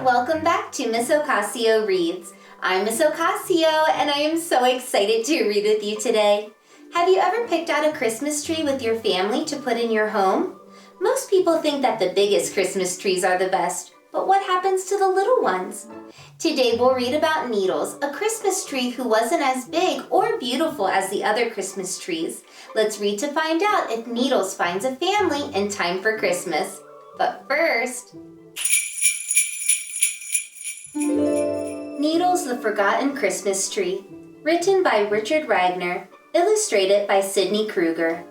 welcome back to Miss Ocasio Reads. I'm Miss Ocasio, and I am so excited to read with you today. Have you ever picked out a Christmas tree with your family to put in your home? Most people think that the biggest Christmas trees are the best, but what happens to the little ones? Today we'll read about Needles, a Christmas tree who wasn't as big or beautiful as the other Christmas trees. Let's read to find out if Needles finds a family in time for Christmas. But first... Needles, the Forgotten Christmas Tree, written by Richard Wagner, illustrated by Sidney Kruger.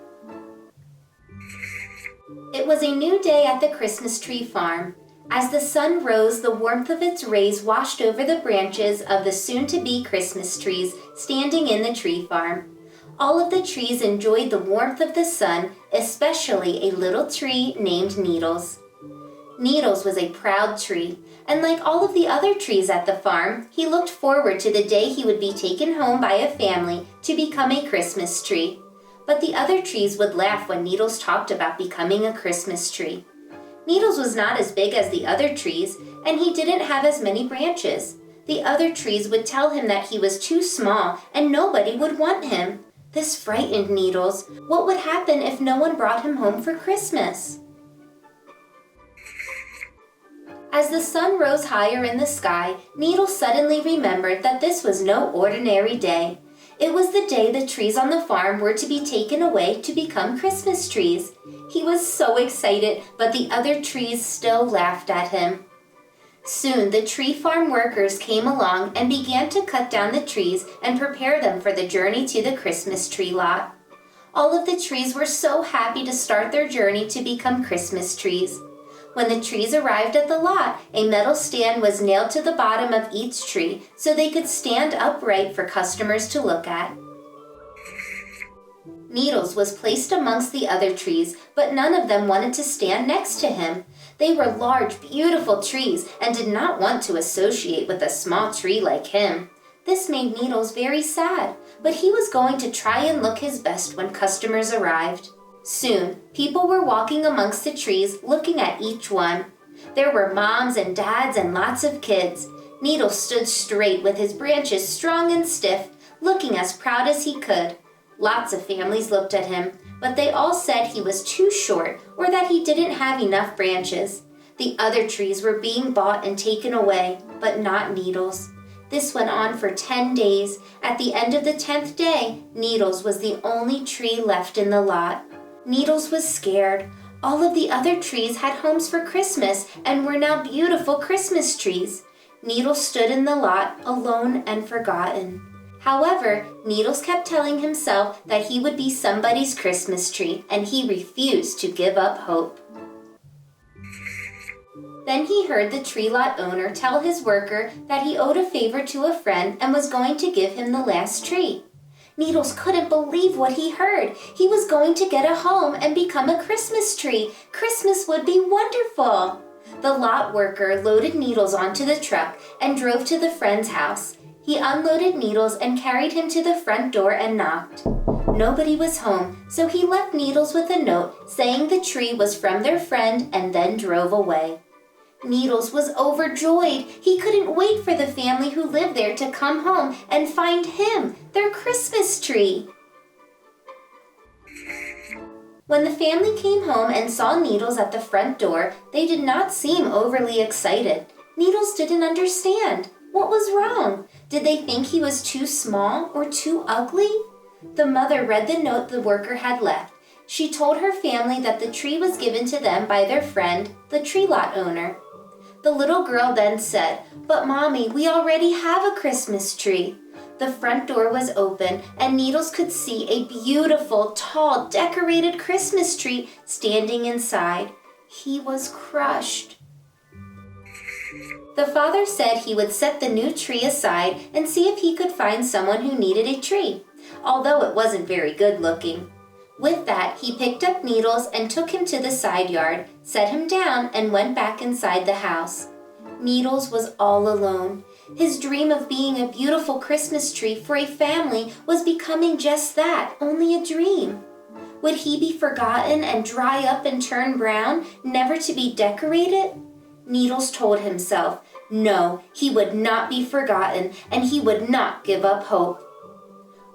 It was a new day at the Christmas tree farm. As the sun rose, the warmth of its rays washed over the branches of the soon-to-be Christmas trees standing in the tree farm. All of the trees enjoyed the warmth of the sun, especially a little tree named Needles. Needles was a proud tree, and like all of the other trees at the farm, he looked forward to the day he would be taken home by a family to become a Christmas tree. But the other trees would laugh when Needles talked about becoming a Christmas tree. Needles was not as big as the other trees, and he didn't have as many branches. The other trees would tell him that he was too small and nobody would want him. This frightened Needles. What would happen if no one brought him home for Christmas? As the sun rose higher in the sky, Needles suddenly remembered that this was no ordinary day. It was the day the trees on the farm were to be taken away to become Christmas trees. He was so excited, but the other trees still laughed at him. Soon the tree farm workers came along and began to cut down the trees and prepare them for the journey to the Christmas tree lot. All of the trees were so happy to start their journey to become Christmas trees. When the trees arrived at the lot, a metal stand was nailed to the bottom of each tree so they could stand upright for customers to look at. Needles was placed amongst the other trees, but none of them wanted to stand next to him. They were large, beautiful trees and did not want to associate with a small tree like him. This made Needles very sad, but he was going to try and look his best when customers arrived. Soon, people were walking amongst the trees, looking at each one. There were moms and dads and lots of kids. Needles stood straight with his branches strong and stiff, looking as proud as he could. Lots of families looked at him, but they all said he was too short or that he didn't have enough branches. The other trees were being bought and taken away, but not Needles. This went on for 10 days. At the end of the 10th day, Needles was the only tree left in the lot. Needles was scared. All of the other trees had homes for Christmas and were now beautiful Christmas trees. Needles stood in the lot, alone and forgotten. However, Needles kept telling himself that he would be somebody's Christmas tree, and he refused to give up hope. Then he heard the tree lot owner tell his worker that he owed a favor to a friend and was going to give him the last tree. Needles couldn't believe what he heard. He was going to get a home and become a Christmas tree. Christmas would be wonderful. The lot worker loaded Needles onto the truck and drove to the friend's house. He unloaded Needles and carried him to the front door and knocked. Nobody was home, so he left Needles with a note saying the tree was from their friend and then drove away. Needles was overjoyed. He couldn't wait for the family who lived there to come home and find him, their Christmas tree. When the family came home and saw Needles at the front door, they did not seem overly excited. Needles didn't understand. What was wrong? Did they think he was too small or too ugly? The mother read the note the worker had left. She told her family that the tree was given to them by their friend, the tree lot owner. The little girl then said, "But Mommy, we already have a Christmas tree." The front door was open and Needles could see a beautiful, tall, decorated Christmas tree standing inside. He was crushed. The father said he would set the new tree aside and see if he could find someone who needed a tree, although it wasn't very good looking. With that, he picked up Needles and took him to the side yard, set him down, and went back inside the house. Needles was all alone. His dream of being a beautiful Christmas tree for a family was becoming just that, only a dream. Would he be forgotten and dry up and turn brown, never to be decorated? Needles told himself, No, he would not be forgotten, and he would not give up hope.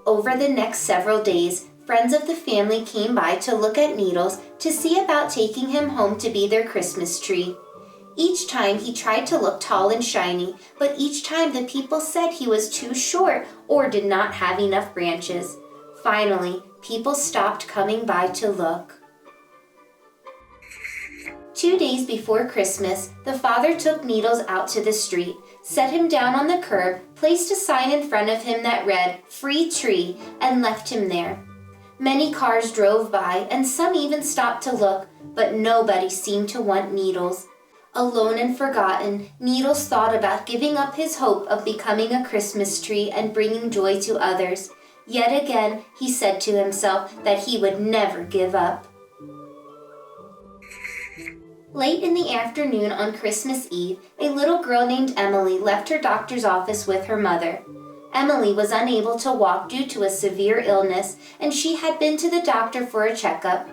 Over the next several days, friends of the family came by to look at Needles to see about taking him home to be their Christmas tree. Each time he tried to look tall and shiny, but each time the people said he was too short or did not have enough branches. Finally, people stopped coming by to look. 2 days before Christmas, the father took Needles out to the street, set him down on the curb, placed a sign in front of him that read, "Free Tree," and left him there. Many cars drove by, and some even stopped to look, but nobody seemed to want Needles. Alone and forgotten, Needles thought about giving up his hope of becoming a Christmas tree and bringing joy to others. Yet again, he said to himself that he would never give up. Late in the afternoon on Christmas Eve, a little girl named Emily left her doctor's office with her mother. Emily was unable to walk due to a severe illness, and she had been to the doctor for a checkup.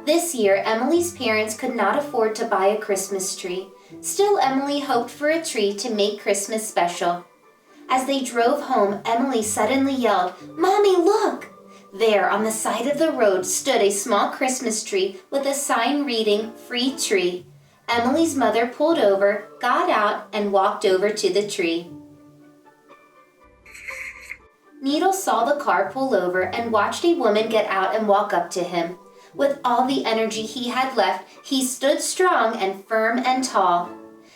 This year, Emily's parents could not afford to buy a Christmas tree. Still, Emily hoped for a tree to make Christmas special. As they drove home, Emily suddenly yelled, "Mommy, look!" There, on the side of the road, stood a small Christmas tree with a sign reading, "Free Tree." Emily's mother pulled over, got out, and walked over to the tree. Needles saw the car pull over and watched a woman get out and walk up to him. With all the energy he had left, he stood strong and firm and tall.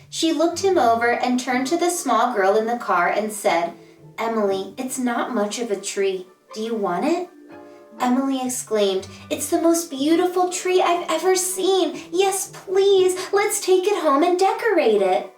She looked him over and turned to the small girl in the car and said, "Emily, it's not much of a tree. Do you want it?" Emily exclaimed, "It's the most beautiful tree I've ever seen. Yes, please, let's take it home and decorate it."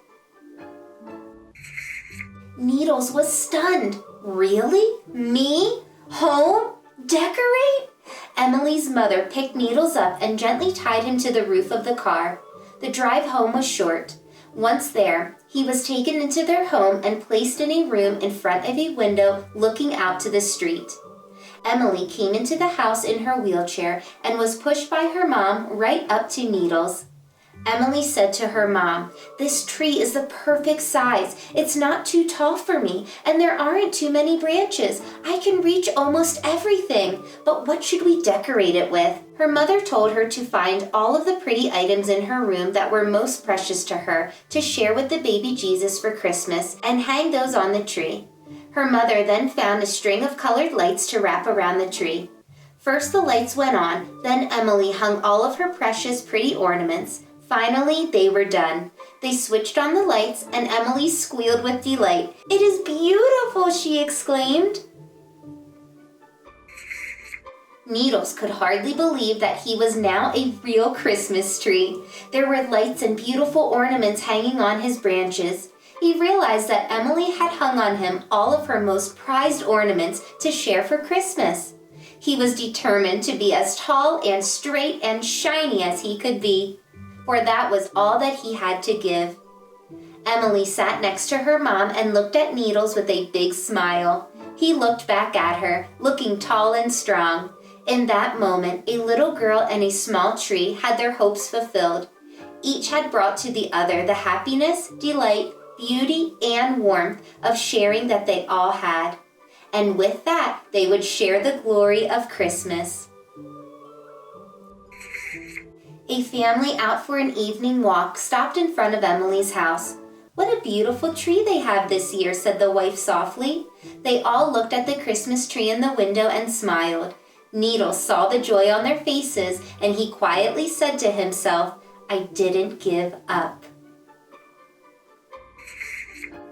Needles was stunned. Really? Me? Home? Decorate? Emily's mother picked Needles up and gently tied him to the roof of the car. The drive home was short. Once there, he was taken into their home and placed in a room in front of a window looking out to the street. Emily came into the house in her wheelchair and was pushed by her mom right up to Needles. Emily said to her mom, "This tree is the perfect size. It's not too tall for me, and there aren't too many branches. I can reach almost everything. But what should we decorate it with?" Her mother told her to find all of the pretty items in her room that were most precious to her to share with the baby Jesus for Christmas and hang those on the tree. Her mother then found a string of colored lights to wrap around the tree. First the lights went on, then Emily hung all of her precious pretty ornaments. Finally, they were done. They switched on the lights, and Emily squealed with delight. "It is beautiful!" she exclaimed. Needles could hardly believe that he was now a real Christmas tree. There were lights and beautiful ornaments hanging on his branches. He realized that Emily had hung on him all of her most prized ornaments to share for Christmas. He was determined to be as tall and straight and shiny as he could be, for that was all that he had to give. Emily sat next to her mom and looked at Needles with a big smile. He looked back at her, looking tall and strong. In that moment, a little girl and a small tree had their hopes fulfilled. Each had brought to the other the happiness, delight, beauty, and warmth of sharing that they all had. And with that, they would share the glory of Christmas. A family out for an evening walk stopped in front of Emily's house. "What a beautiful tree they have this year," said the wife softly. They all looked at the Christmas tree in the window and smiled. Needles saw the joy on their faces, and he quietly said to himself, "I didn't give up."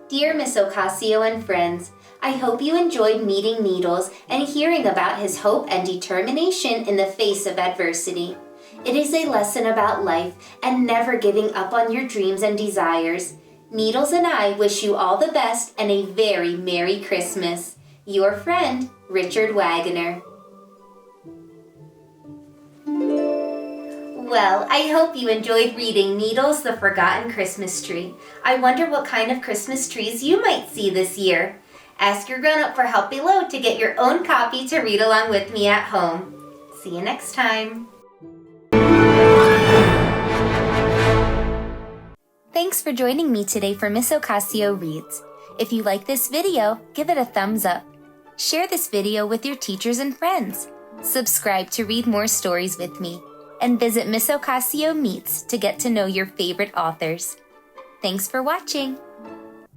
Dear Miss Ocasio and friends, I hope you enjoyed meeting Needles and hearing about his hope and determination in the face of adversity. It is a lesson about life and never giving up on your dreams and desires. Needles and I wish you all the best and a very Merry Christmas. Your friend, Richard Wagoner. Well, I hope you enjoyed reading Needles, the Forgotten Christmas Tree. I wonder what kind of Christmas trees you might see this year. Ask your grown-up for help below to get your own copy to read along with me at home. See you next time. Thanks for for joining me today for Miss Ocasio Reads. If you like this video, give it a thumbs up. Share this video with your teachers and friends. Subscribe to read more stories with me. And visit Miss Ocasio Meets to get to know your favorite authors. Thanks for watching!